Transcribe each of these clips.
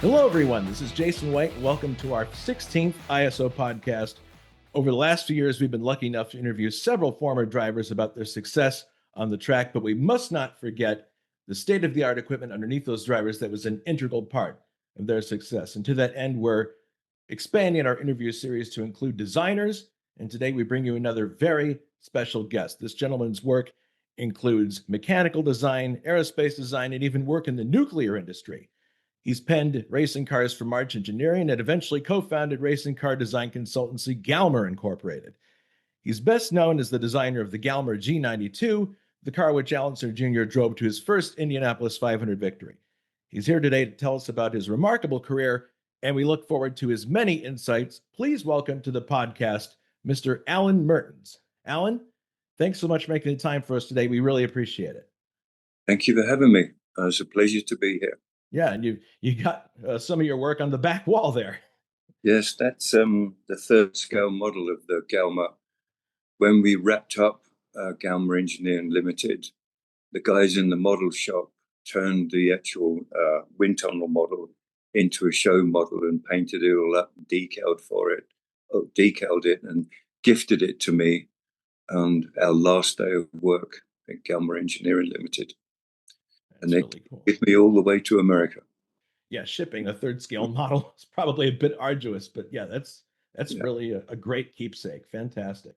Hello, everyone. This is Jason White. Welcome to our 16th ISO podcast. Over the last few years, we've been lucky enough to interview several former drivers about their success on the track, but we must not forget the state-of-the-art equipment underneath those drivers that was an integral part of their success. And to that end, we're expanding our interview series to include designers, and today we bring you another very special guest. This gentleman's work includes mechanical design, aerospace design, and even work in the nuclear industry. He's penned racing cars for March Engineering and eventually co-founded racing car design consultancy Galmer Incorporated. He's best known as the designer of the Galmer G92, the car which Allison Jr. drove to his first Indianapolis 500 victory. He's here today to tell us about his remarkable career, and we look forward to his many insights. Please welcome to the podcast, Mr. Alan Mertens. Alan, thanks so much for making the time for us today. We really appreciate it. Thank you for having me. It's a pleasure to be here. Yeah, and you got some of your work on the back wall there. Yes, that's the third scale model of the Galma. When we wrapped up Galmer Engineering Limited, the guys in the model shop turned the actual wind tunnel model into a show model and painted it all up and decaled it and gifted it to me on our last day of work at Galmer Engineering Limited. And they really cool. With me all the way to America. Yeah, shipping a third scale model is probably a bit arduous, but yeah, that's really a great keepsake. Fantastic.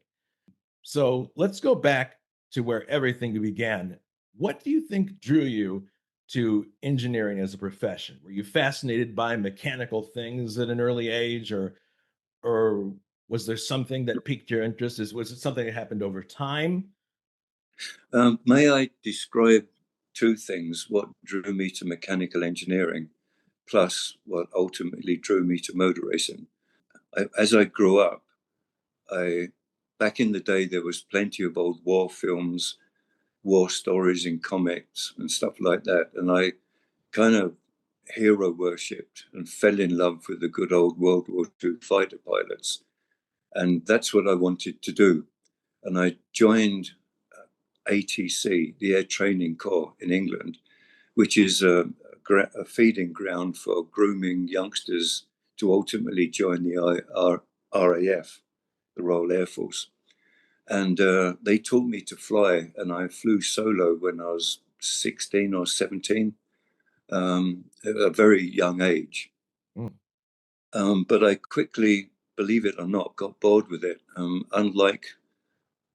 So let's go back to where everything began. What do you think drew you to engineering as a profession? Were you fascinated by mechanical things at an early age, or was there something that piqued your interest? Was it something that happened over time? May I describe two things: what drew me to mechanical engineering, plus what ultimately drew me to motor racing. As I grew up, back in the day, there was plenty of old war films, war stories in comics and stuff like that. And I kind of hero worshipped and fell in love with the good old World War II fighter pilots. And that's what I wanted to do. And I joined ATC, the Air Training Corps in England, which is a feeding ground for grooming youngsters to ultimately join the RAF, the Royal Air Force. And they taught me to fly, and I flew solo when I was 16 or 17, at a very young age. But I quickly, believe it or not, got bored with it. Unlike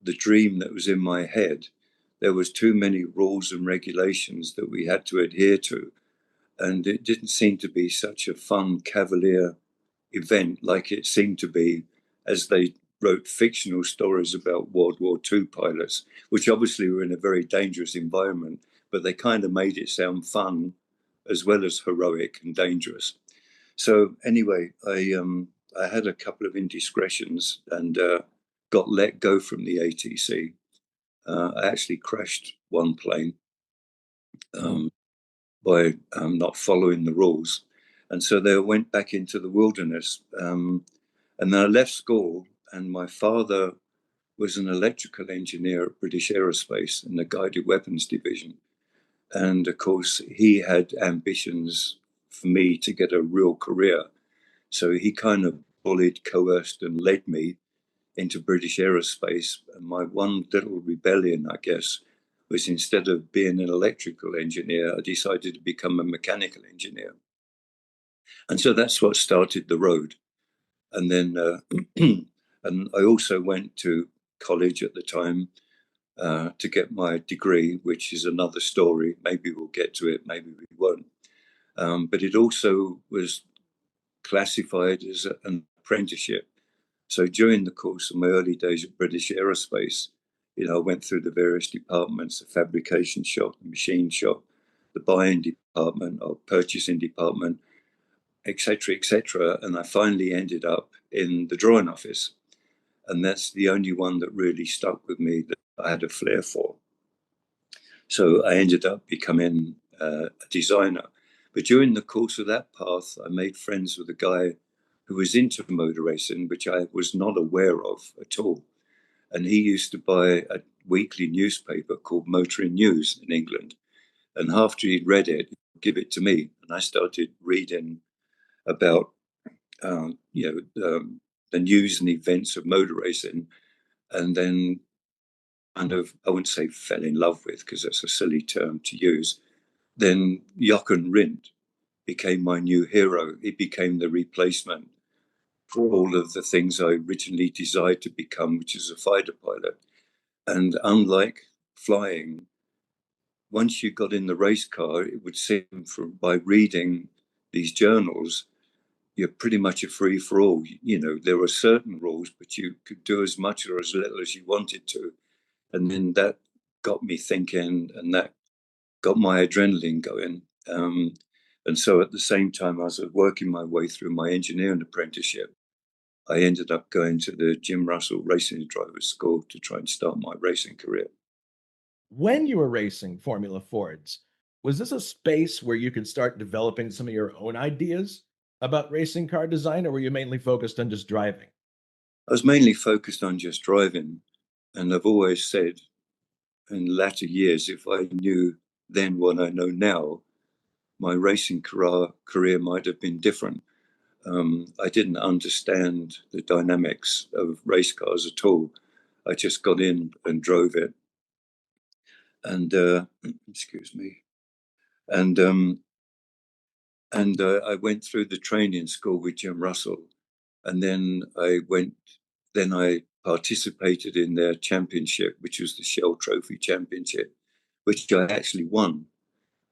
the dream that was in my head, there was too many rules and regulations that we had to adhere to. And it didn't seem to be such a fun, cavalier event like it seemed to be as they wrote fictional stories about World War II pilots, which obviously were in a very dangerous environment, but they kind of made it sound fun as well as heroic and dangerous. So anyway, I had a couple of indiscretions and got let go from the ATC. I actually crashed one plane by not following the rules. And so they went back into the wilderness. And then I left school, and my father was an electrical engineer at British Aerospace in the Guided Weapons Division. And of course, he had ambitions for me to get a real career. So he kind of bullied, coerced, and led me into British Aerospace. And my one little rebellion, I guess, was instead of being an electrical engineer, I decided to become a mechanical engineer. And so that's what started the road. And then and I also went to college at the time to get my degree, which is another story. Maybe we'll get to it, maybe we won't. But it also was classified as an apprenticeship. So during the course of my early days at British Aerospace, I went through the various departments: the fabrication shop, the machine shop, the buying department or purchasing department, etc., and I finally ended up in the drawing office. And that's the only one that really stuck with me, that I had a flair for. So I ended up becoming a designer. But during the course of that path, I made friends with a guy who was into motor racing, which I was not aware of at all. And he used to buy a weekly newspaper called Motoring News in England. And after he'd read it, he'd give it to me. And I started reading about the news and events of motor racing, and then kind of, I wouldn't say fell in love with, because that's a silly term to use. Then Jochen Rindt became my new hero. He became the replacement for all of the things I originally desired to become, which is a fighter pilot. And unlike flying, once you got in the race car, it would seem by reading these journals, you're pretty much a free for all. You know, there were certain rules, but you could do as much or as little as you wanted to. And then that got me thinking, and that got my adrenaline going. And so at the same time, as I was working my way through my engineering apprenticeship, I ended up going to the Jim Russell Racing Drivers School to try and start my racing career. When you were racing Formula Fords, was this a space where you could start developing some of your own ideas about racing car design, or were you mainly focused on just driving? I was mainly focused on just driving. And I've always said in latter years, if I knew then what I know now, my racing career might have been different. I didn't understand the dynamics of race cars at all. I just got in and drove it. And excuse me. And I went through the training school with Jim Russell, and then I participated in their championship, which was the Shell Trophy Championship, which I actually won,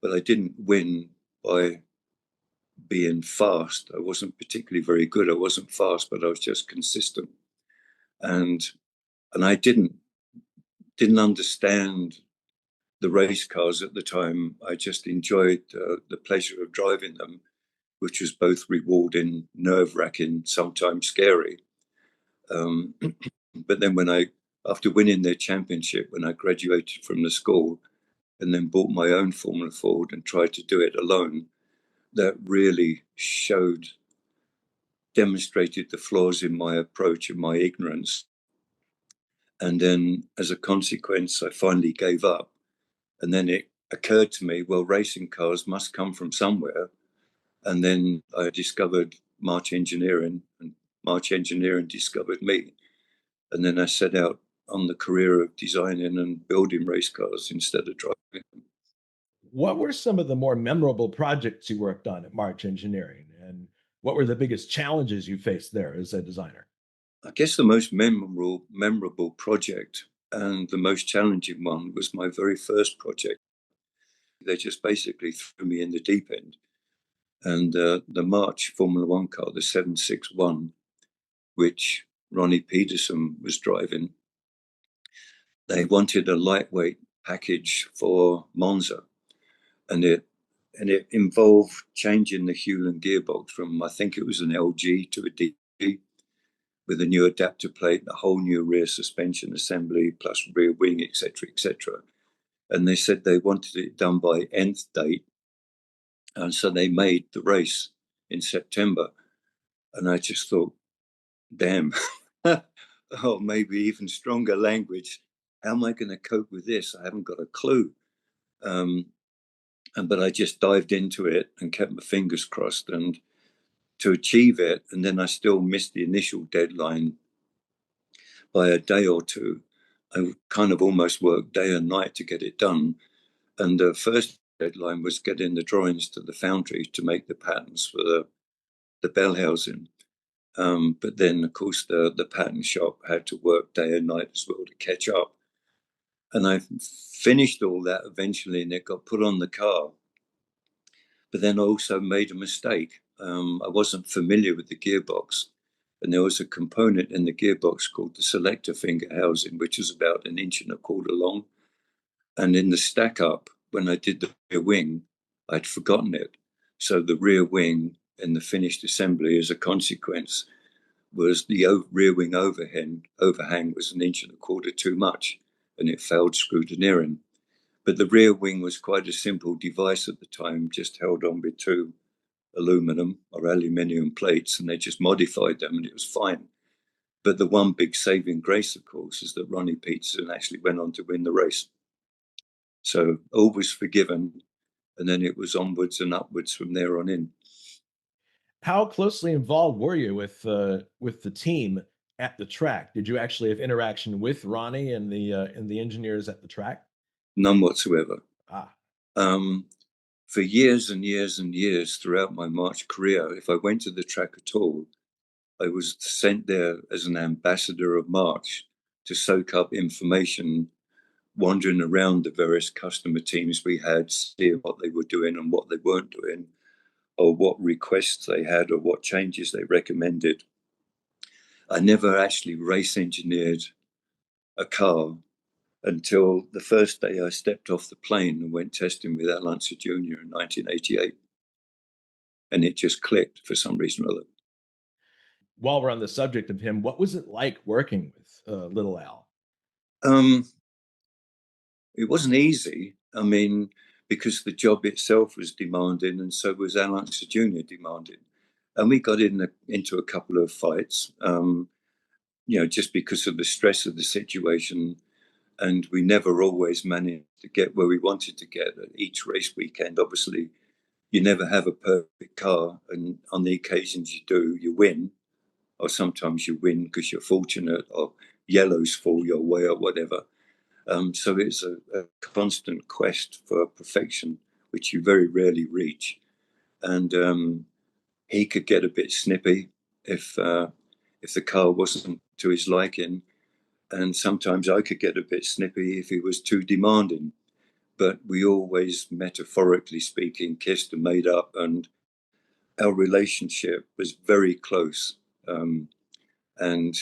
but I didn't win by being fast. I wasn't particularly very good. I wasn't fast, but I was just consistent, and I didn't understand the race cars at the time. I just enjoyed the pleasure of driving them, which was both rewarding, nerve-wracking, sometimes scary. But then after winning their championship, when I graduated from the school and then bought my own Formula Ford and tried to do it alone, that really demonstrated the flaws in my approach and my ignorance. And then as a consequence, I finally gave up. And then it occurred to me, well, racing cars must come from somewhere. And then I discovered March Engineering, and March Engineering discovered me. And then I set out on the career of designing and building race cars instead of driving them. What were some of the more memorable projects you worked on at March Engineering? And what were the biggest challenges you faced there as a designer? I guess the most memorable project and the most challenging one was my very first project. They just basically threw me in the deep end. And the March Formula One car, the 761, which Ronnie Peterson was driving, they wanted a lightweight package for Monza. And it involved changing the Hewland gearbox from, I think it was an LG to a DG, with a new adapter plate, a whole new rear suspension assembly, plus rear wing, etc., etc. And they said they wanted it done by nth date, and so they made the race in September. And I just thought, damn, oh, maybe even stronger language. How am I going to cope with this? I haven't got a clue. But I just dived into it and kept my fingers crossed and to achieve it. And then I still missed the initial deadline by a day or two. I kind of almost worked day and night to get it done. And the first deadline was getting the drawings to the foundry to make the patterns for the bell housing. But then, of course, the pattern shop had to work day and night as well to catch up. And I finished all that eventually, and it got put on the car. But then I also made a mistake. I wasn't familiar with the gearbox, and there was a component in the gearbox called the selector finger housing, which is about 1.25 inches long. And in the stack up, when I did the rear wing, I'd forgotten it. So the rear wing in the finished assembly, as a consequence, was the rear wing overhang was 1.25 inches too much, and it failed scrutineering. But the rear wing was quite a simple device at the time, just held on with two aluminum or aluminium plates, and they just modified them, and it was fine. But the one big saving grace, of course, is that Ronnie Peterson actually went on to win the race. So all was forgiven, and then it was onwards and upwards from there on in. How closely involved were you with the team at the track? Did you actually have interaction with Ronnie and the engineers at the track? None whatsoever. Ah, Um, for years and years and years throughout my March career, if I went to the track at all, I was sent there as an ambassador of March to soak up information, wandering around the various customer teams we had, seeing what they were doing and what they weren't doing, or what requests they had or what changes they recommended. I never actually race engineered a car until the first day I stepped off the plane and went testing with Al Unser Jr. in 1988. And it just clicked for some reason or other. while we're on the subject of him, what was it like working with Little Al? Um, it wasn't easy. I mean, because the job itself was demanding, and so was Al Unser Jr. demanding. And we got into a couple of fights, just because of the stress of the situation. And we never always managed to get where we wanted to get at each race weekend. Obviously, you never have a perfect car, and on the occasions you do, you win, or sometimes you win because you're fortunate, or yellows fall your way, or whatever. So it's a constant quest for perfection, which you very rarely reach. And he could get a bit snippy if the car wasn't to his liking, and sometimes I could get a bit snippy if he was too demanding. But we always, metaphorically speaking, kissed and made up, and our relationship was very close. And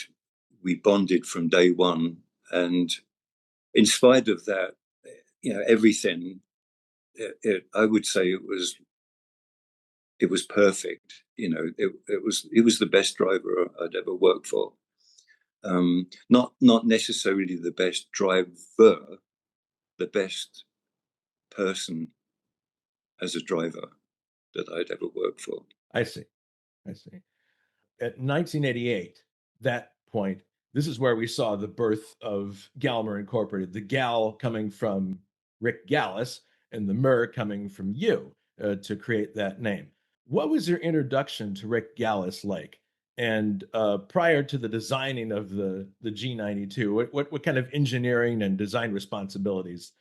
we bonded from day one. And in spite of that, everything, I would say it was perfect. It was the best driver I'd ever worked for. Not necessarily the best driver, the best person as a driver that I'd ever worked for. I see. I see. At 1988, that point, this is where we saw the birth of Galmer Incorporated, the Gal coming from Rick Gallis and the Mer coming from you to create that name. What was your introduction to Rick Gallis like? And prior to the designing of the G92, what kind of engineering and design responsibilities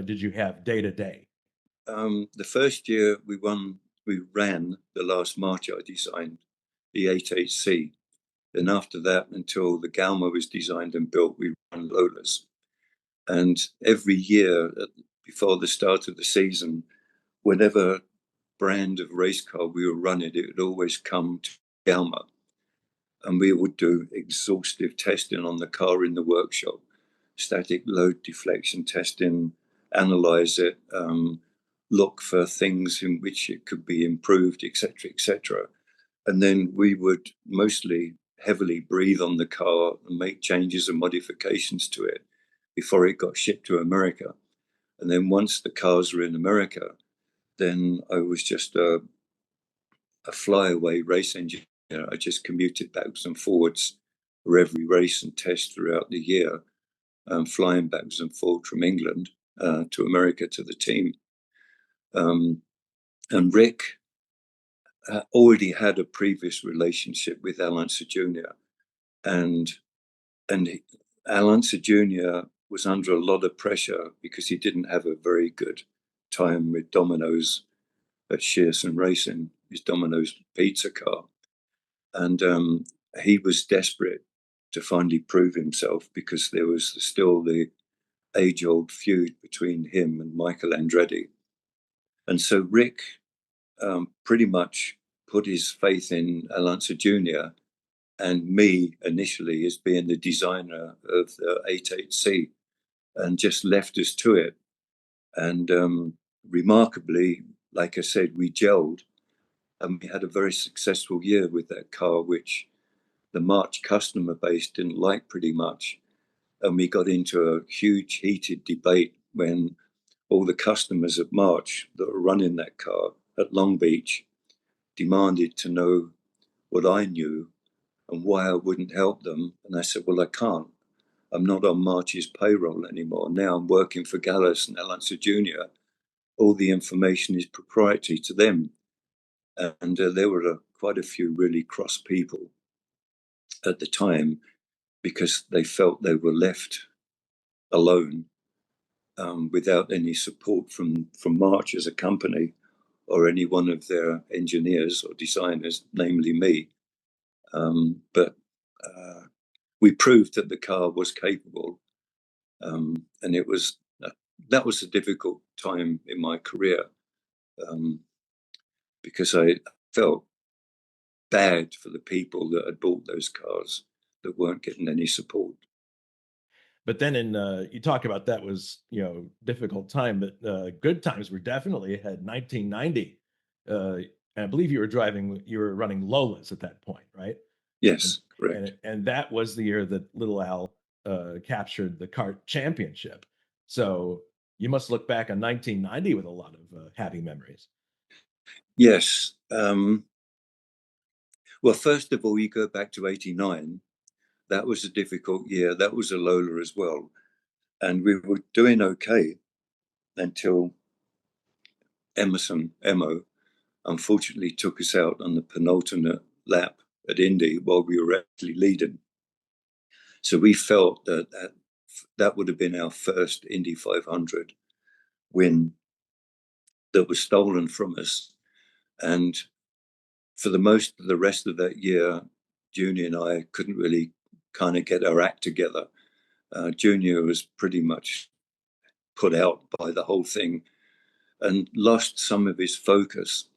did you have day to day? The first year we ran the last March I designed, the 88C. Then after that, until the Galma was designed and built, we ran Lolas. And every year before the start of the season, whatever brand of race car we were running, it would always come to Galma. And we would do exhaustive testing on the car in the workshop, static load deflection testing, analyze it, look for things in which it could be improved, etc., etc. And then we would mostly heavily breathe on the car and make changes and modifications to it before it got shipped to America. And then once the cars were in America, then I was just a flyaway race engineer. I just commuted backwards and forwards for every race and test throughout the year, flying backwards and forwards from England to America to the team. And Rick already had a previous relationship with Al Unser Jr. And Al Unser Jr. was under a lot of pressure because he didn't have a very good time with Domino's at Shearson Racing, his Domino's pizza car. And he was desperate to finally prove himself because there was still the age-old feud between him and Michael Andretti. And so Rick pretty much put his faith in Al Unser Jr. and me initially as being the designer of the 88C, and just left us to it. And remarkably, like I said, we gelled, and we had a very successful year with that car, which the March customer base didn't like pretty much. And we got into a huge heated debate when all the customers at March that were running that car at Long Beach demanded to know what I knew and why I wouldn't help them. And I said, well, I can't. I'm not on March's payroll anymore. Now I'm working for Gallis and Al Unser Jr. All the information is proprietary to them. And there were quite a few really cross people at the time because they felt they were left alone without any support from March as a company or any one of their engineers or designers, namely me. But we proved that the car was capable, and it was that was a difficult time in my career because I felt bad for the people that had bought those cars that weren't getting any support. But then you talk about that was, difficult time, but good times were definitely ahead. 1990, and I believe you were running Lolas at that point, right? And Yes, correct. and that was the year that Little Al captured the kart championship. So you must look back on 1990 with a lot of happy memories. Yes. Well, first of all, you go back to 89. That was a difficult year. That was a Lola as well. And we were doing okay until Emo, unfortunately took us out on the penultimate lap at Indy while we were actually leading. So we felt that would have been our first Indy 500 win that was stolen from us. And for the rest of that year, Junior and I couldn't really kind of get our act together. Junior was pretty much put out by the whole thing and lost some of his focus.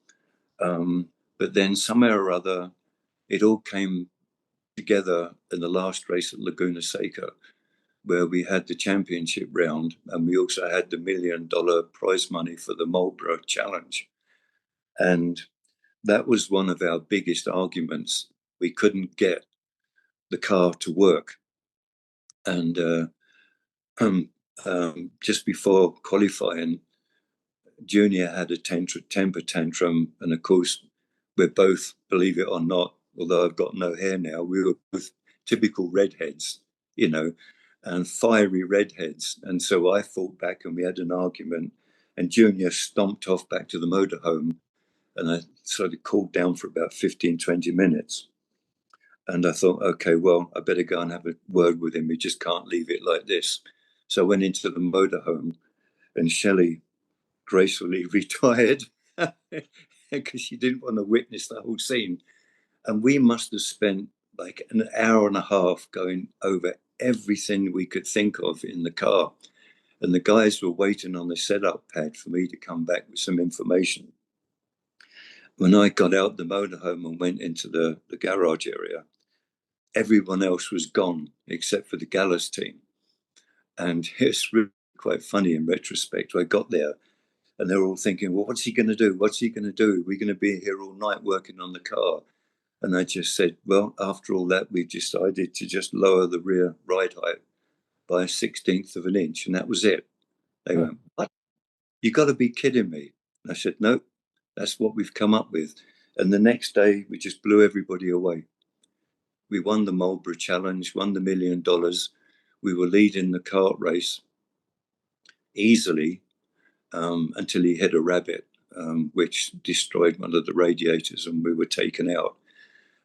But then somehow or other, it all came together in the last race at Laguna Seca, where we had the championship round and we also had the $1 million prize money for the Marlboro Challenge. And that was one of our biggest arguments. We couldn't get the car to work. And just before qualifying, Junior had a temper tantrum. And of course, we're both, believe it or not, although I've got no hair now, we were both typical redheads, and fiery redheads. And so I fought back and we had an argument. And Junior stomped off back to the motorhome. And I sort of cooled down for about 15, 20 minutes. And I thought, okay, well, I better go and have a word with him. We just can't leave it like this. So I went into the motorhome and Shelley gracefully retired because she didn't want to witness the whole scene. And we must have spent like an hour and a half going over everything we could think of in the car. And the guys were waiting on the setup pad for me to come back with some information. When I got out the motorhome and went into the garage area, everyone else was gone except for the Gallus team. And it's really quite funny in retrospect. I got there and they were all thinking, well, what's he going to do? What's he going to do? We're going to be here all night working on the car. And I just said, well, after all that, we've decided to just lower the rear ride height by 1/16 of an inch. And that was it. They went, what? You got to be kidding me. And I said, no, that's what we've come up with. And the next day, we just blew everybody away. We won the Marlboro Challenge, won the $1 million. We were leading the kart race easily until he hit a rabbit, which destroyed one of the radiators and we were taken out.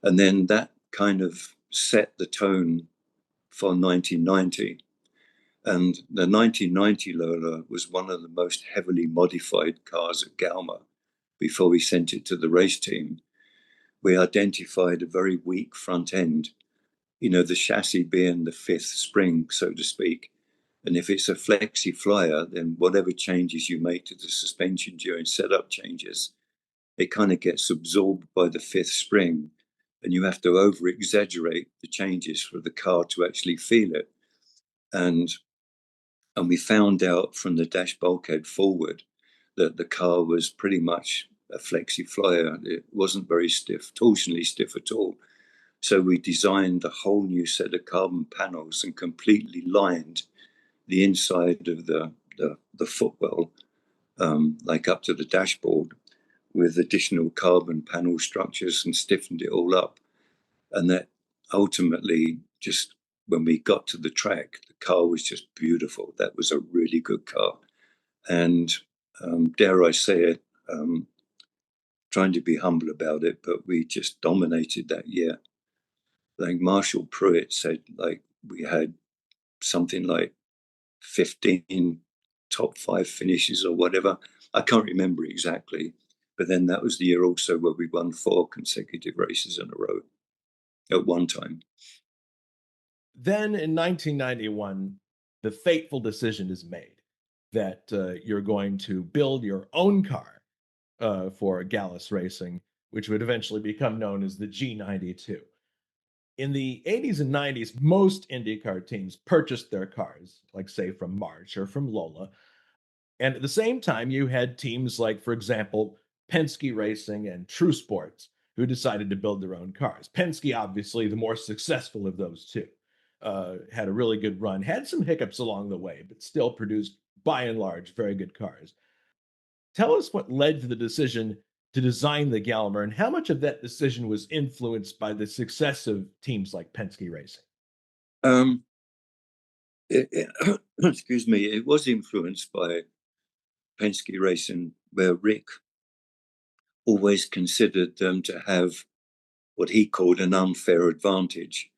And then that kind of set the tone for 1990. And the 1990 Lola was one of the most heavily modified cars at Galma before we sent it to the race team. We identified a very weak front end, the chassis being the fifth spring, so to speak. And if it's a flexi flyer, then whatever changes you make to the suspension during setup changes, it kind of gets absorbed by the fifth spring. And you have to over exaggerate the changes for the car to actually feel it. And we found out from the dash bulkhead forward that the car was pretty much a flexi flyer. It wasn't very stiff, torsionally stiff at all. So we designed a whole new set of carbon panels and completely lined the inside of the footwell, like up to the dashboard, with additional carbon panel structures and stiffened it all up. And that ultimately, just when we got to the track, the car was just beautiful. That was a really good car. And dare I say it, trying to be humble about it, but we just dominated that year. Like Marshall Pruitt said, like we had something like 15 top 5 finishes or whatever. I can't remember exactly, but then that was the year also where we won 4 consecutive races in a row at one time. Then in 1991, the fateful decision is made that you're going to build your own car for Gallus Racing, which would eventually become known as the G92. In the 80s and 90s, most IndyCar teams purchased their cars, like, say, from March or from Lola. And at the same time, you had teams like, for example, Penske Racing and True Sports, who decided to build their own cars. Penske, obviously, the more successful of those two, had a really good run, had some hiccups along the way, but still produced, by and large, very good cars. Tell us what led to the decision to design the Galmer and how much of that decision was influenced by the success of teams like Penske Racing. Um, excuse me, it was influenced by Penske Racing, where Rick always considered them to have what he called an unfair advantage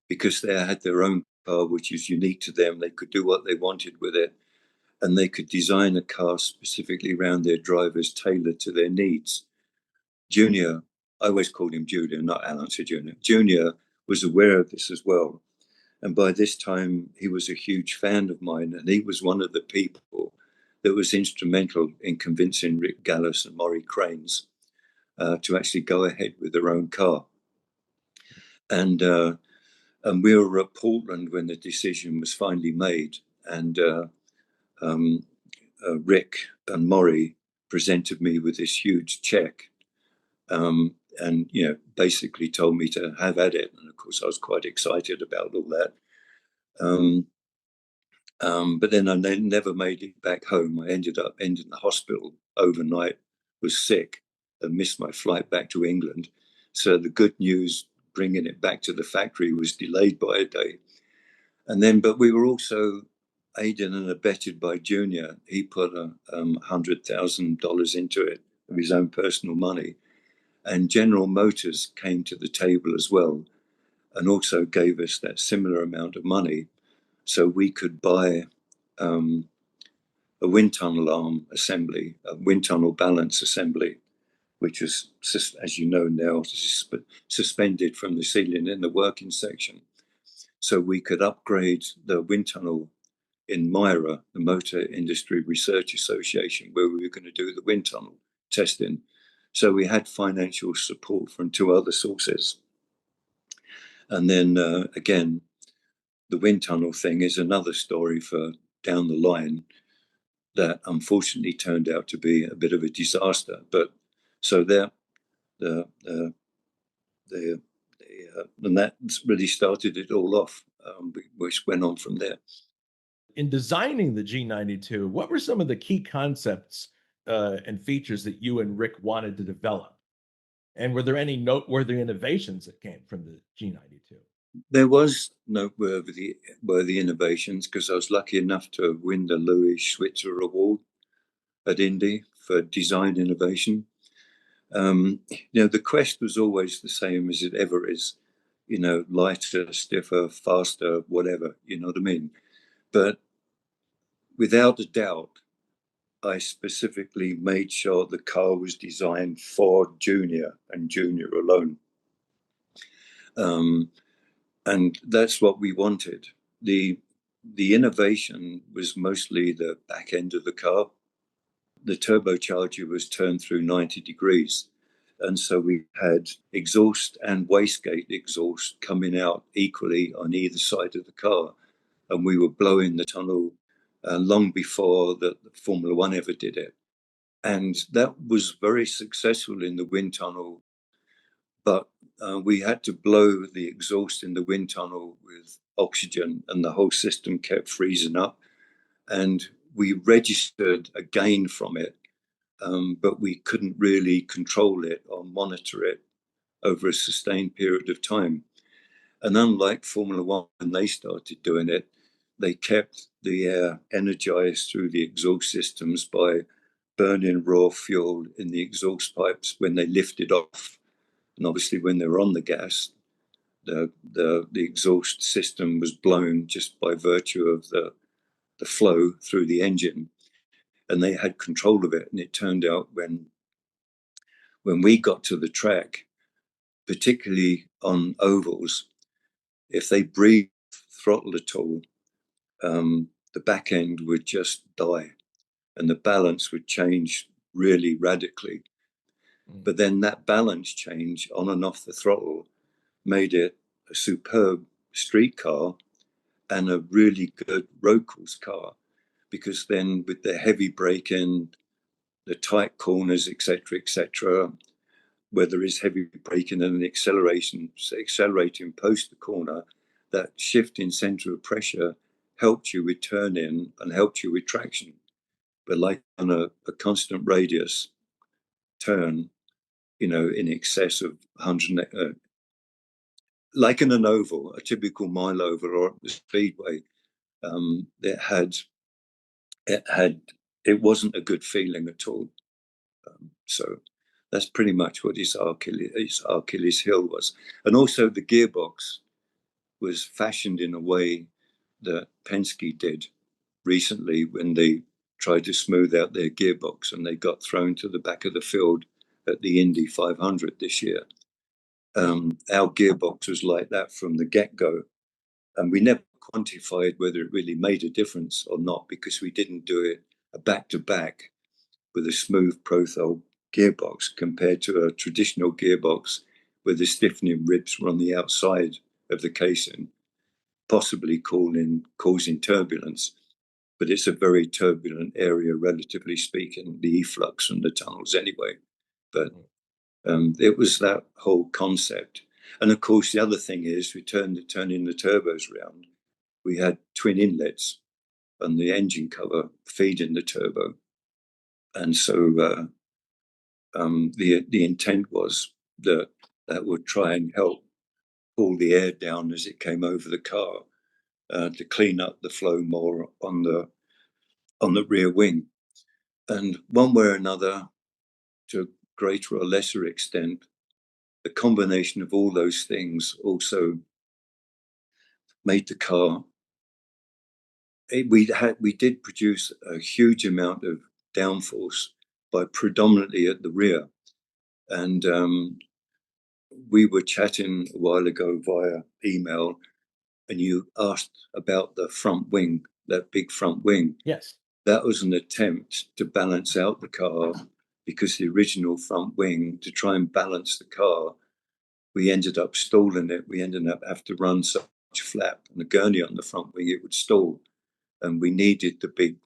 because they had their own car, which is unique to them. They could do what they wanted with it, and they could design a car specifically around their drivers, tailored to their needs. Junior, I always called him Junior, not Alan to Junior. Junior was aware of this as well. And by this time, he was a huge fan of mine, and he was one of the people that was instrumental in convincing Rick Gallus and Maury Cranes to actually go ahead with their own car. And we were at Portland when the decision was finally made, and Rick and Maury presented me with this huge check, and basically told me to have at it. And of course, I was quite excited about all that. But then I never made it back home. I ended up in the hospital overnight, was sick, and missed my flight back to England. So the good news, bringing it back to the factory, was delayed by a day. And then, but we were also aided and abetted by Junior. He put $100,000 into it of his own personal money. And General Motors came to the table as well and also gave us that similar amount of money so we could buy a wind tunnel arm assembly, a wind tunnel balance assembly, which was, as you know now, suspended from the ceiling in the working section. So we could upgrade the wind tunnel in MIRA, the Motor Industry Research Association, where we were going to do the wind tunnel testing. So we had financial support from 2 other sources. And then again, the wind tunnel thing is another story for down the line that unfortunately turned out to be a bit of a disaster. But so there, and that really started it all off, which went on from there. In designing the G92, what were some of the key concepts and features that you and Rick wanted to develop? And were there any noteworthy innovations that came from the G92? There was noteworthy innovations because I was lucky enough to win the Louis Schwitzer Award at Indy for design innovation. The quest was always the same as it ever is, lighter, stiffer, faster, whatever, you know what I mean? But without a doubt, I specifically made sure the car was designed for Junior and Junior alone. And that's what we wanted. The innovation was mostly the back end of the car. The turbocharger was turned through 90 degrees. And so we had exhaust and wastegate exhaust coming out equally on either side of the car. And we were blowing the tunnel long before the Formula One ever did it. And that was very successful in the wind tunnel. But we had to blow the exhaust in the wind tunnel with oxygen, and the whole system kept freezing up. And we registered a gain from it, but we couldn't really control it or monitor it over a sustained period of time. And unlike Formula One, when they started doing it, they kept the air energized through the exhaust systems by burning raw fuel in the exhaust pipes when they lifted off. And obviously when they were on the gas, the exhaust system was blown just by virtue of the flow through the engine. And they had control of it. And it turned out when we got to the track, particularly on ovals, if they breathed throttle at all, the back end would just die and the balance would change really radically. But then that balance change on and off the throttle made it a superb street car and a really good road course car, because then with the heavy braking, the tight corners, etc., where there is heavy braking and an accelerating post the corner, that shift in center of pressure helped you with turn-in and helped you with traction. But like on a constant radius turn, in excess of 100, like in an oval, a typical mile oval or the speedway, it wasn't a good feeling at all. So that's pretty much what his Achilles heel was. And also the gearbox was fashioned in a way that Penske did recently when they tried to smooth out their gearbox and they got thrown to the back of the field at the Indy 500 this year. Our gearbox was like that from the get-go. And we never quantified whether it really made a difference or not, because we didn't do it a back-to-back with a smooth profile gearbox compared to a traditional gearbox where the stiffening ribs were on the outside of the casing, possibly causing turbulence. But it's a very turbulent area, relatively speaking, the efflux and the tunnels anyway. But it was that whole concept. And of course, the other thing is we turning the turbos around. We had twin inlets on the engine cover feeding the turbo. And so the intent was that would try and help pull the air down as it came over the car to clean up the flow more on the rear wing. And one way or another, to a greater or lesser extent, the combination of all those things also made the car. We did produce a huge amount of downforce, but predominantly at the rear. And we were chatting a while ago via email, and you asked about the front wing, that big front wing. Yes. That was an attempt to balance out the car, because the original front wing, to try and balance the car, we ended up stalling it. We ended up having to run such flap and a gurney on the front wing, it would stall. And we needed the big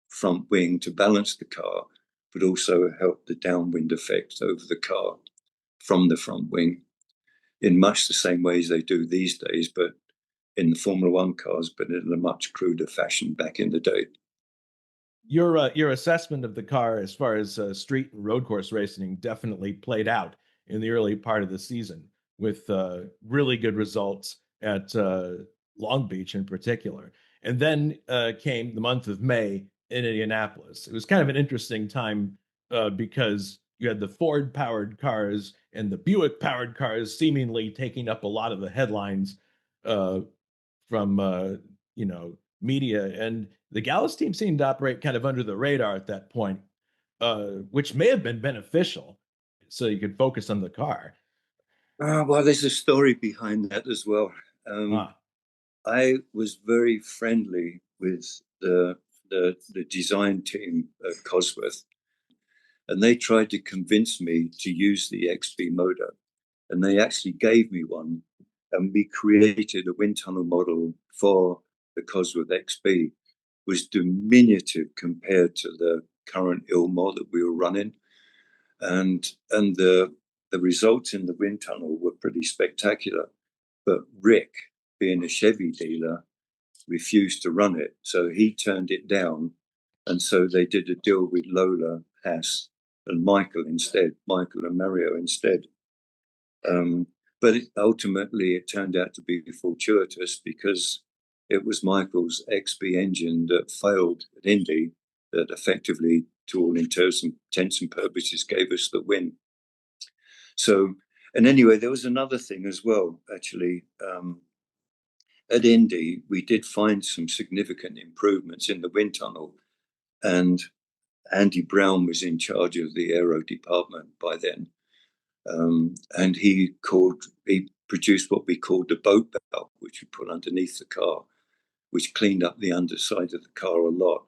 front wing to balance the car, but also help the downwind effect over the car from the front wing in much the same ways they do these days, but in the Formula One cars, but in a much cruder fashion back in the day. Your assessment of the car as far as street and road course racing definitely played out in the early part of the season with really good results at Long Beach in particular. And then came the month of May in Indianapolis. It was kind of an interesting time because you had the Ford powered cars and the Buick powered cars seemingly taking up a lot of the headlines uh, from media, and the Gallus team seemed to operate kind of under the radar at that point, which may have been beneficial, so you could focus on the car. Well, there's a story behind that as well. Ah, I was very friendly with the design team at Cosworth, and they tried to convince me to use the XB motor, and they actually gave me one, and we created a wind tunnel model for the Cosworth XB. It was diminutive compared to the current Ilmor that we were running, and the results in the wind tunnel were pretty spectacular. But Rick, being a Chevy dealer, refused to run it, so he turned it down, and so they did a deal with Lola, Haas, and Michael and Mario instead. But ultimately, it turned out to be fortuitous, because it was Michael's XB engine that failed at Indy, that effectively, to all intents and purposes, gave us the win. So, and anyway, there was another thing as well, actually. At Indy, we did find some significant improvements in the wind tunnel, and Andy Brown was in charge of the aero department by then. And he produced what we called the boat belt, which we put underneath the car, which cleaned up the underside of the car a lot,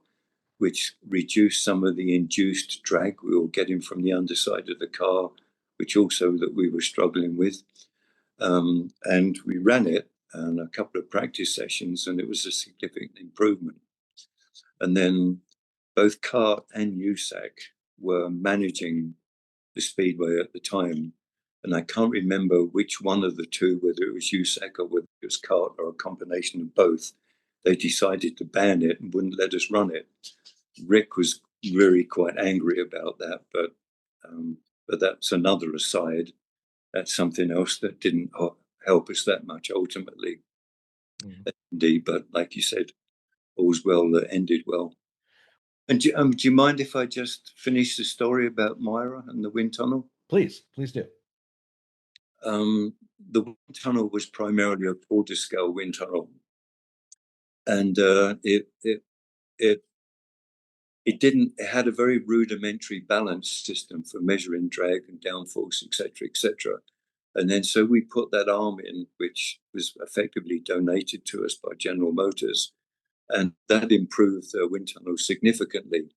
which reduced some of the induced drag we were getting from the underside of the car, which also that we were struggling with. And we ran it and a couple of practice sessions, and it was a significant improvement. And then both CART and USAC were managing the speedway at the time. And I can't remember which one of the two, whether it was USAC or whether it was CART or a combination of both. They decided to ban it and wouldn't let us run it. Rick was really quite angry about that, but that's another aside. That's something else that didn't help us that much ultimately. Indeed, but like you said, all's well that ended well. And do you mind if I just finish the story about Myra and the wind tunnel? Please do. The wind tunnel was primarily a quarter-scale wind tunnel, and it had a very rudimentary balance system for measuring drag and downforce, etc. And then so we put that arm in, which was effectively donated to us by General Motors, and that improved the wind tunnel significantly.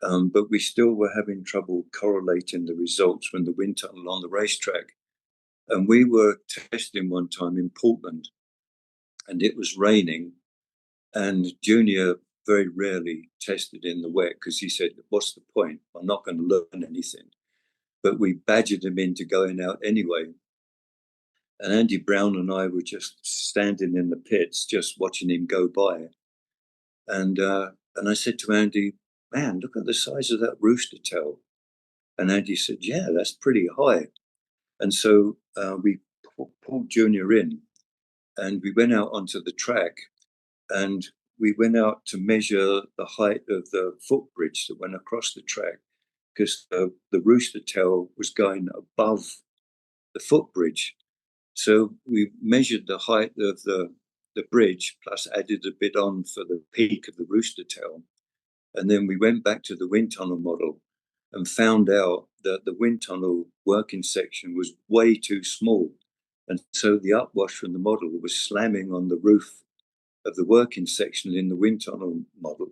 But we still were having trouble correlating the results from the wind tunnel on the racetrack. And we were testing one time in Portland, and it was raining, and Junior very rarely tested in the wet because he said, what's the point? I'm not going to learn anything. But we badgered him into going out anyway. And Andy Brown and I were just standing in the pits, just watching him go by. And I said to Andy, man, look at the size of that rooster tail. And Andy said, yeah, that's pretty high. And so we pulled Junior in, and we went out onto the track, and we went out to measure the height of the footbridge that went across the track, because the rooster tail was going above the footbridge. So we measured the height of the bridge, plus added a bit on for the peak of the rooster tail. And then we went back to the wind tunnel model and found out that the wind tunnel working section was way too small. And so the upwash from the model was slamming on the roof of the working section in the wind tunnel model,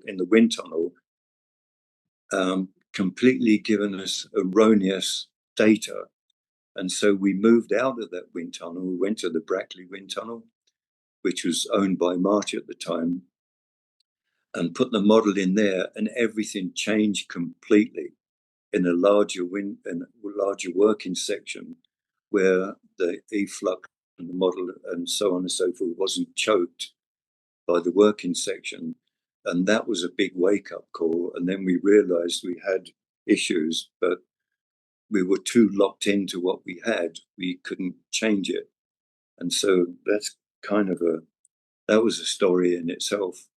completely given us erroneous data. And so we moved out of that wind tunnel. We went to the Brackley wind tunnel, which was owned by March at the time, and put the model in there, and everything changed completely in a larger working section where the efflux and the model and so on and so forth wasn't choked by the working section. And that was a big wake-up call. And then we realized we had issues, but we were too locked into what we had. We couldn't change it. And so that's that was a story in itself.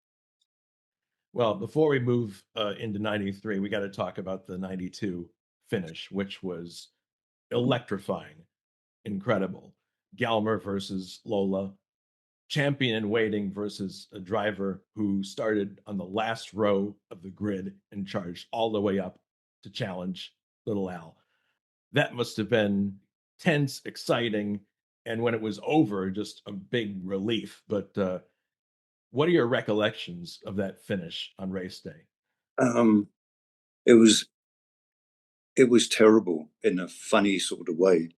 Well, before we move into 93, we got to talk about the 92 finish, which was electrifying, incredible. Galmer versus Lola, champion in waiting versus a driver who started on the last row of the grid and charged all the way up to challenge little Al. That must have been tense, exciting, and when it was over, just a big relief. But what are your recollections of that finish on race day? It was terrible in a funny sort of way.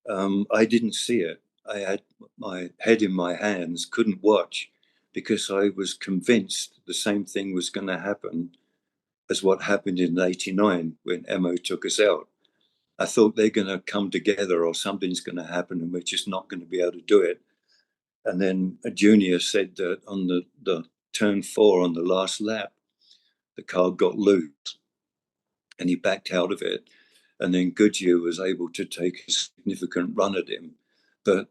I didn't see it. I had my head in my hands, couldn't watch, because I was convinced the same thing was going to happen as what happened in '89 when Emo took us out. I thought they're going to come together or something's going to happen and we're just not going to be able to do it. And then a junior said that on the turn 4 on the last lap, the car got loose and he backed out of it. And then Goodyear was able to take a significant run at him. But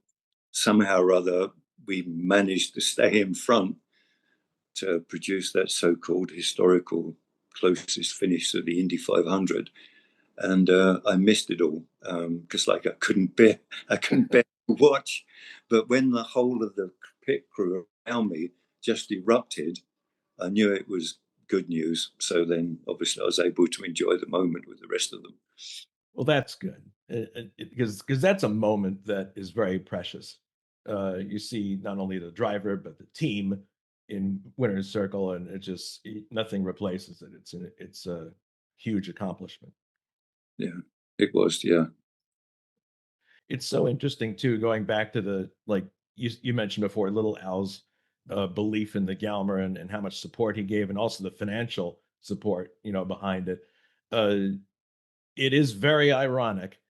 somehow or other, we managed to stay in front to produce that so-called historical closest finish to the Indy 500, and I missed it all because I couldn't bear to watch. But when the whole of the pit crew around me just erupted, I knew it was good news. So then, obviously, I was able to enjoy the moment with the rest of them. Well, that's good because that's a moment that is very precious. You see not only the driver but the team in winner's circle, and nothing replaces it. It's a huge accomplishment. Yeah, it was. Yeah. It's so interesting too, going back to the like you mentioned before, little Al's belief in the Galmer and how much support he gave, and also the financial support behind it. Uh, it is very ironic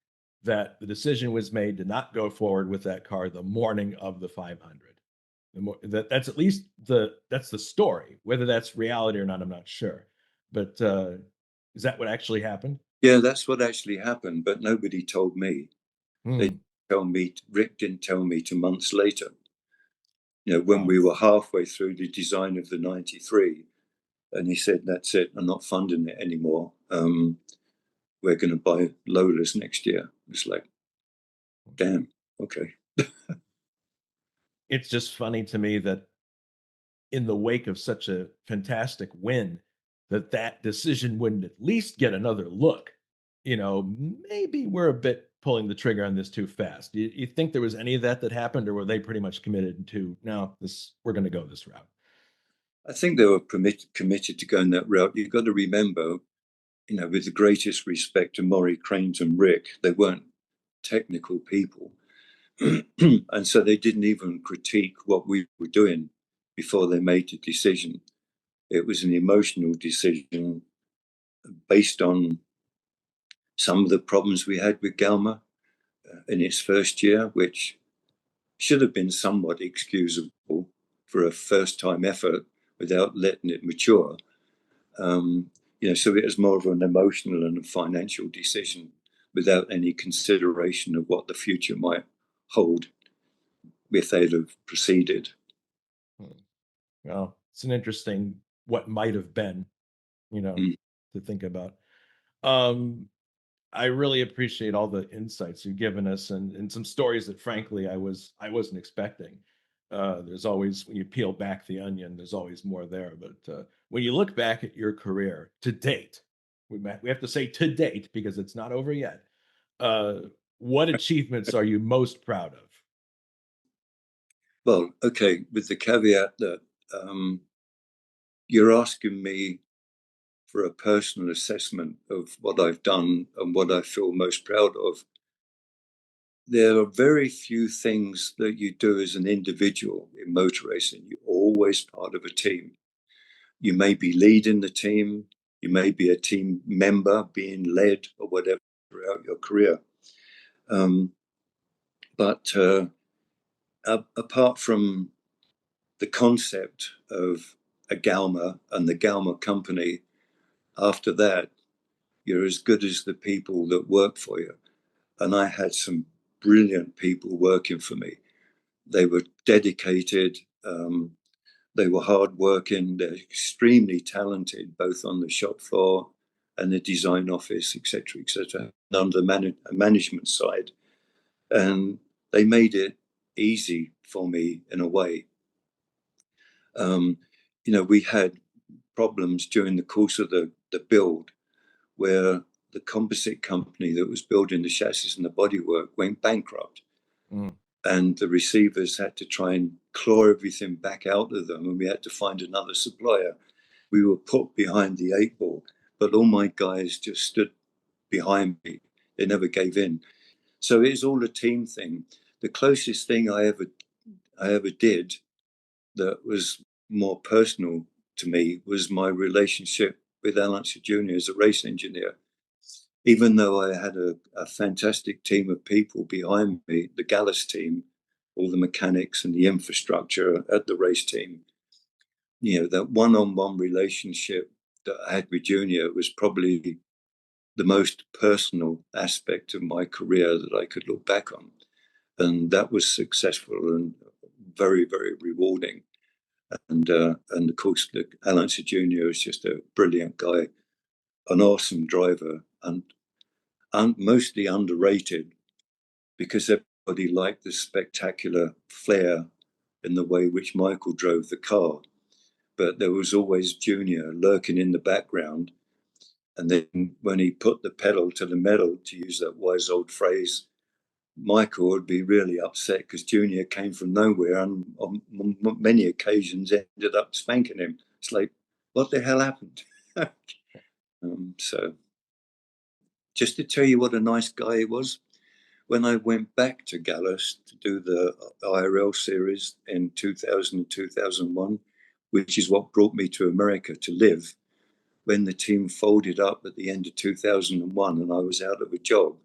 that the decision was made to not go forward with that car the morning of the 500. That's at least that's the story. Whether that's reality or not, I'm not sure. But is that what actually happened? Yeah, that's what actually happened, but nobody told me. They Hmm. tell me, Rick didn't tell me till months later. When Wow. we were halfway through the design of the 93, and he said, "That's it, I'm not funding it anymore. We're going to buy Lolas next year." It's like, damn, okay. It's just funny to me that in the wake of such a fantastic win, that decision wouldn't at least get another look. Maybe we're a bit pulling the trigger on this too fast. You think there was any of that happened, or were they pretty much committed to, no, we're going to go this route? I think they were committed to going that route. You've got to remember, with the greatest respect to Maury, Cranes and Rick, they weren't technical people. And so they didn't even critique what we were doing before they made the decision. It was an emotional decision based on some of the problems we had with Galma in its first year, which should have been somewhat excusable for a first-time effort without letting it mature. So it was more of an emotional and a financial decision without any consideration of what the future might hold if they'd have proceeded. Well, it's an interesting what might have been, Mm. to think about. Um, I really appreciate all the insights you've given us and some stories that frankly I wasn't expecting. There's always, when you peel back the onion, there's always more there. But when you look back at your career to date, we have to say to date because it's not over yet. Uh, what achievements are you most proud of? Well, okay, with the caveat that you're asking me for a personal assessment of what I've done and what I feel most proud of. There are very few things that you do as an individual in motor racing. You're always part of a team. You may be leading the team, you may be a team member being led or whatever throughout your career. But apart from the concept of a Galma and the Galma company, after that, you're as good as the people that work for you. And I had some brilliant people working for me. They were dedicated, they were hardworking, they're extremely talented, both on the shop floor and the design office, etc., on the management side. And they made it easy for me in a way. We had problems during the course of the build where the composite company that was building the chassis and the bodywork went bankrupt. Mm. And the receivers had to try and claw everything back out of them, and we had to find another supplier. We were put behind the eight ball, but all my guys just stood behind me. They never gave in. So it's all a team thing. The closest thing I ever did that was more personal to me was my relationship with Alan Jr. as a race engineer. Even though I had a fantastic team of people behind me, the Gallus team, all the mechanics and the infrastructure at the race team, that one-on-one relationship that I had with Junior was probably the most personal aspect of my career that I could look back on. And that was successful and very, very rewarding. And of course, Alan Jr. is just a brilliant guy, an awesome driver, and mostly underrated because everybody liked the spectacular flair in the way which Michael drove the car. But there was always Junior lurking in the background. And then when he put the pedal to the metal, to use that wise old phrase, Michael would be really upset because Junior came from nowhere and on many occasions ended up spanking him. It's like, what the hell happened? So just to tell you what a nice guy he was, when I went back to Gallus to do the IRL series in 2000 and 2001, which is what brought me to America to live, when the team folded up at the end of 2001 and I was out of a job,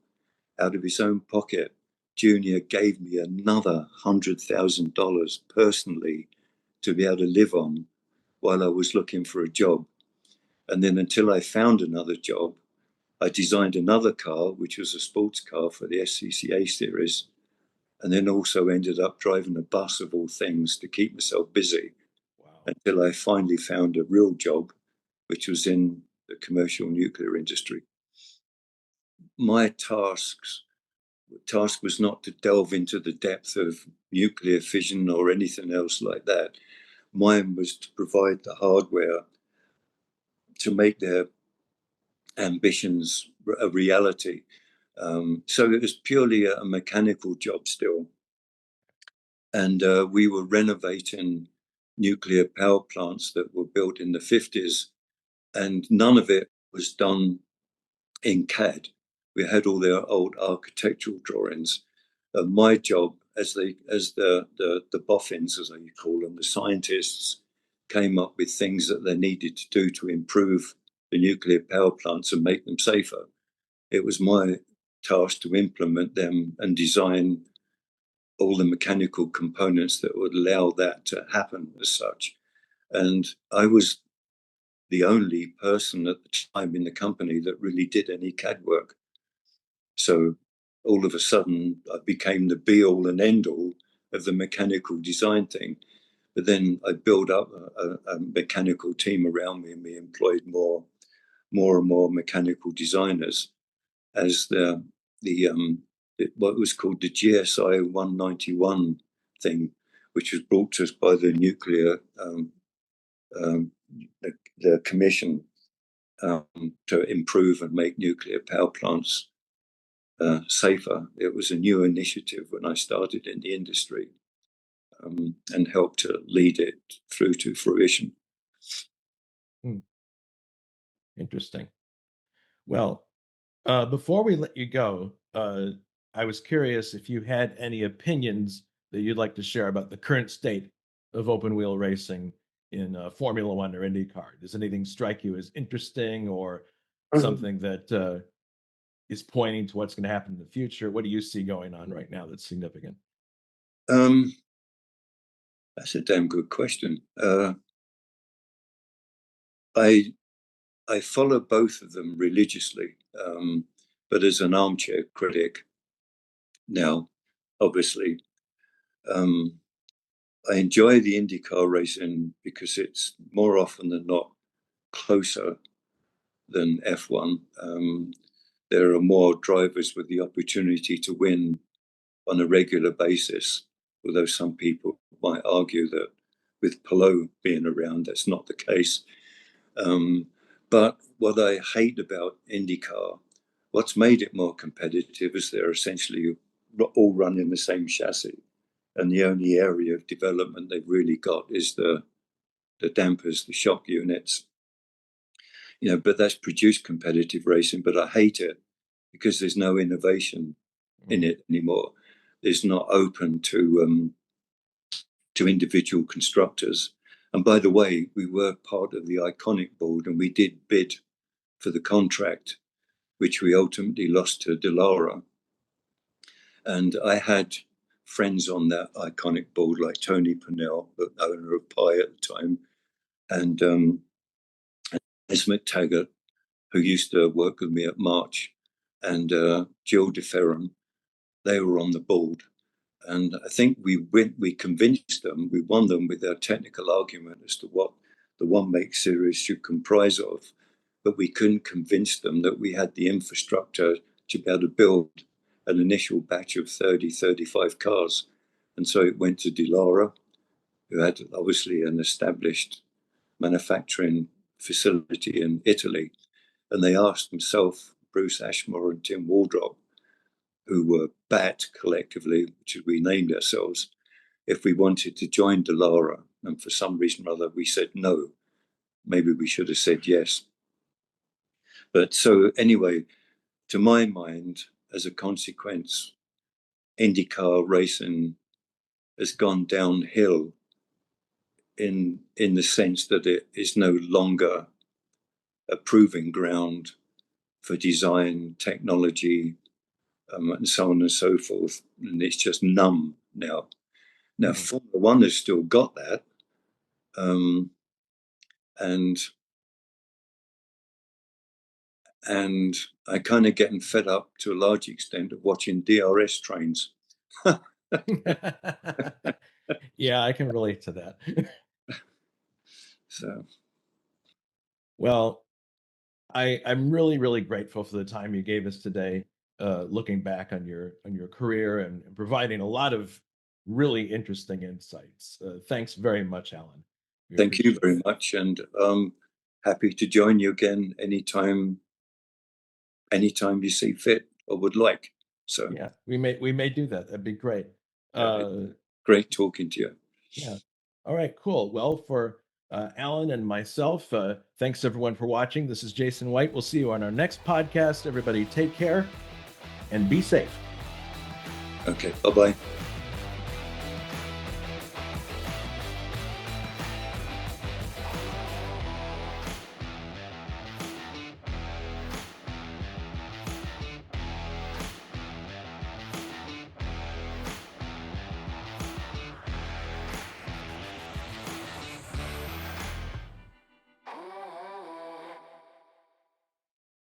out of his own pocket, Junior gave me another $100,000 personally to be able to live on while I was looking for a job. And then until I found another job, I designed another car, which was a sports car for the SCCA series, and then also ended up driving a bus of all things to keep myself busy. Wow. Until I finally found a real job, which was in the commercial nuclear industry. My task was not to delve into the depth of nuclear fission or anything else like that. Mine was to provide the hardware to make their ambitions a reality. So it was purely a mechanical job still. And we were renovating nuclear power plants that were built in the 50s, and none of it was done in CAD. We had all their old architectural drawings. My job, as the boffins, as I call them, the scientists, came up with things that they needed to do to improve the nuclear power plants and make them safer. It was my task to implement them and design all the mechanical components that would allow that to happen as such. And I was the only person at the time in the company that really did any CAD work. So all of a sudden, I became the be-all and end-all of the mechanical design thing. But then I built up a mechanical team around me, and we employed more and more mechanical designers as what was called the GSI 191 thing, which was brought to us by the nuclear the commission to improve and make nuclear power plants safer. It was a new initiative when I started in the industry, and helped to lead it through to fruition. Interesting. Well, before we let you go, I was curious if you had any opinions that you'd like to share about the current state of open wheel racing in Formula One or IndyCar. Does anything strike you as interesting or something that is pointing to what's going to happen in the future? What do you see going on right now that's significant? That's a damn good question. I follow both of them religiously, but as an armchair critic now, obviously, I enjoy the IndyCar racing because it's more often than not closer than F1. There are more drivers with the opportunity to win on a regular basis, although some people might argue that with Palou being around, that's not the case. But what I hate about IndyCar, what's made it more competitive is they're essentially all running the same chassis. And the only area of development they've really got is the dampers, the shock units. But that's produced competitive racing, but I hate it because there's no innovation in it anymore. It's not open to individual constructors. And by the way, we were part of the Iconic board and we did bid for the contract, which we ultimately lost to Delara. And I had friends on that Iconic board like Tony Purnell, the owner of Pi at the time, and Les McTaggart, who used to work with me at March, and Jill DeFerron. They were on the board. And I think we convinced them, we won them with our technical argument as to what the one make series should comprise of. But we couldn't convince them that we had the infrastructure to be able to build an initial batch of 30, 35 cars. And so it went to Dilara, who had obviously an established manufacturing facility in Italy. And they asked himself, Bruce Ashmore and Tim Waldrop, who were BAT collectively, which we named ourselves, if we wanted to join Dilara. And for some reason or other, we said no. Maybe we should have said yes. But so anyway, to my mind, as a consequence, IndyCar racing has gone downhill in the sense that it is no longer a proving ground for design, technology, and so on and so forth. And it's just numb now. Now, Formula One has still got that. And I kind of getting fed up to a large extent of watching DRS trains. Yeah, I can relate to that. So, well, I'm really, really grateful for the time you gave us today, looking back on your career and providing a lot of really interesting insights. Thanks very much, Alan. thank you very much, and happy to join you again anytime you see fit or would like. So yeah, we may do that. That'd be great. Great talking to you. Yeah. All right, cool. Well, for Alan and myself, thanks everyone for watching. This is Jason White. We'll see you on our next podcast. Everybody take care and be safe. Okay, bye-bye.